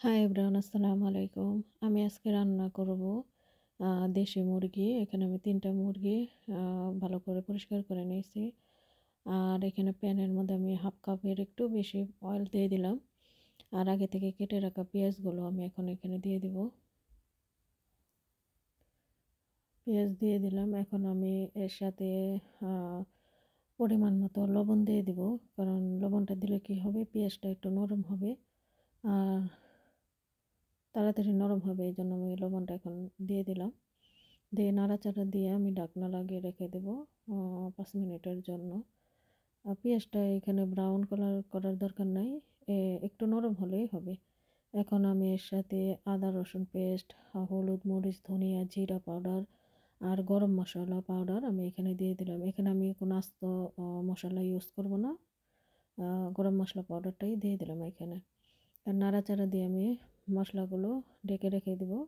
Hi everyone, আসসালামু আলাইকুম। আমি আজকে রান্না করব দেশি মুরগি। এখানে আমি ৩ টা মুরগি ভালো করে পরিষ্কার করে নিয়েছি। আর এখানে প্যানের মধ্যে আমি 1/2 কাপের একটু বেশি অয়েল দিয়ে দিলাম। আর আগে থেকে কেটে রাখা পেঁয়াজগুলো আমি এখন এখানে দিয়ে দিব। পেঁয়াজ দিয়ে দিলাম। এখন আমি এর সাথে আ পরিমাণ মতো লবণ দিয়ে দিব। কারণ লবণটা দিলে কি হবে, পেঁয়াজটা একটু নরম হবে। আর তাড়াতাড়ি নরম হবে, এইজন্য আমি লবণটা এখন দিয়ে দিলাম। দিয়ে নাড়াচাড়া দিয়ে আমি ঢাকনা লাগিয়ে রেখে দেবো ৫ মিনিটের জন্য। পেঁয়াজটা এখানে ব্রাউন কালার করার দরকার নাই, একটু নরম হলেই হবে। এখন আমি এর সাথে আদা রসুন পেস্ট, হলুদ মরিচ ধনিয়া জিরা পাউডার আর গরম মশলা পাউডার আমি এখানে দিয়ে দিলাম। এখানে আমি কোনো আস্ত মশলা ইউজ করব না, গরম মশলা পাউডারটাই দিয়ে দিলাম এখানে। আর নাড়াচাড়া দিয়ে আমি মশলাগুলো ঢেকে রেখে দেবো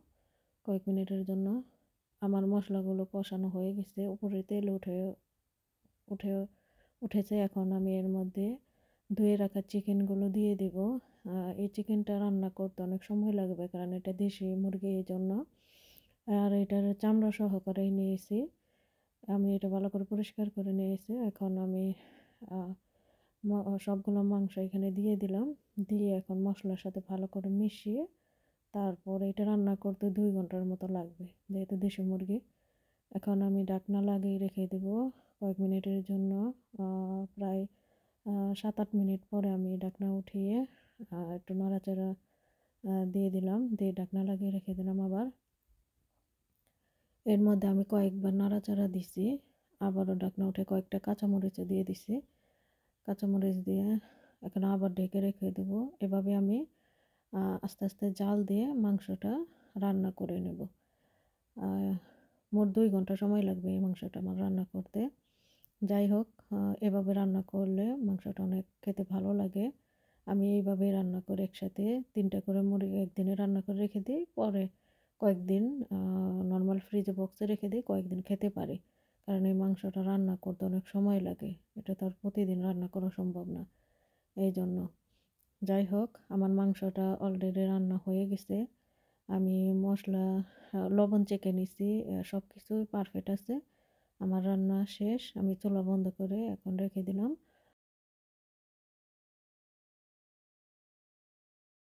কয়েক মিনিটের জন্য। আমার মশলাগুলো কষানো হয়ে গেছে, উপরে তেল উঠে উঠেছে। এখন আমি এর মধ্যে ধুয়ে রাখা চিকেনগুলো দিয়ে দেব। এই চিকেনটা রান্না করতে অনেক সময় লাগবে, কারণ এটা দেশি মুরগি, এই জন্য। আর এটার চামড়া সহকারেই নিয়েছি। আমি এটা ভালো করে পরিষ্কার করে নিয়েছি। এখন আমি সবগুলো মাংস এখানে দিয়ে দিলাম। দিয়ে এখন মশলার সাথে ভালো করে মিশিয়ে তারপর এটা রান্না করতে ২ ঘন্টার মতো লাগবে, যেহেতু দেশি মুরগি। এখন আমি ঢাকনা লাগিয়ে রেখে দেবো কয়েক মিনিটের জন্য। প্রায় ৭-৮ মিনিট পরে আমি ঢাকনা উঠিয়ে একটু নাড়াচাড়া দিয়ে দিলাম, দিয়ে ঢাকনা লাগিয়ে রেখে দিলাম আবার। এর মধ্যে আমি কয়েকবার নাড়াচাড়া দিছি, আবারও ঢাকনা উঠে কয়েকটা কাঁচামরিচও দিয়ে দিছি। কাঁচামরিচ দিয়ে এখন আবার ঢেকে রেখে দেবো। এভাবে আমি আস্তে আস্তে জাল দিয়ে মাংসটা রান্না করে নেব। মোট ২ ঘন্টা সময় লাগবে এই মাংসটা আমার রান্না করতে। যাই হোক, এভাবে রান্না করলে মাংসটা অনেক খেতে ভালো লাগে। আমি এইভাবেই রান্না করে একসাথে ৩ টা করে মুরগি একদিনে রান্না করে রেখে দিই। পরে কয়েকদিন নরমাল ফ্রিজে বক্সে রেখে দিই, কয়েকদিন খেতে পারি। কারণ এই মাংসটা রান্না করতে অনেক সময় লাগে। এটা তো আর প্রতিদিন রান্না করা সম্ভব না, এইজন্য। যাই হোক, আমার মাংসটা অলরেডি রান্না হয়ে গেছে। আমি মসলা লবণ চেখে নিছি, সব কিছুই পারফেক্ট আছে। আমার রান্না শেষ। আমি চুলা বন্ধ করে এখন রেখে দিলাম।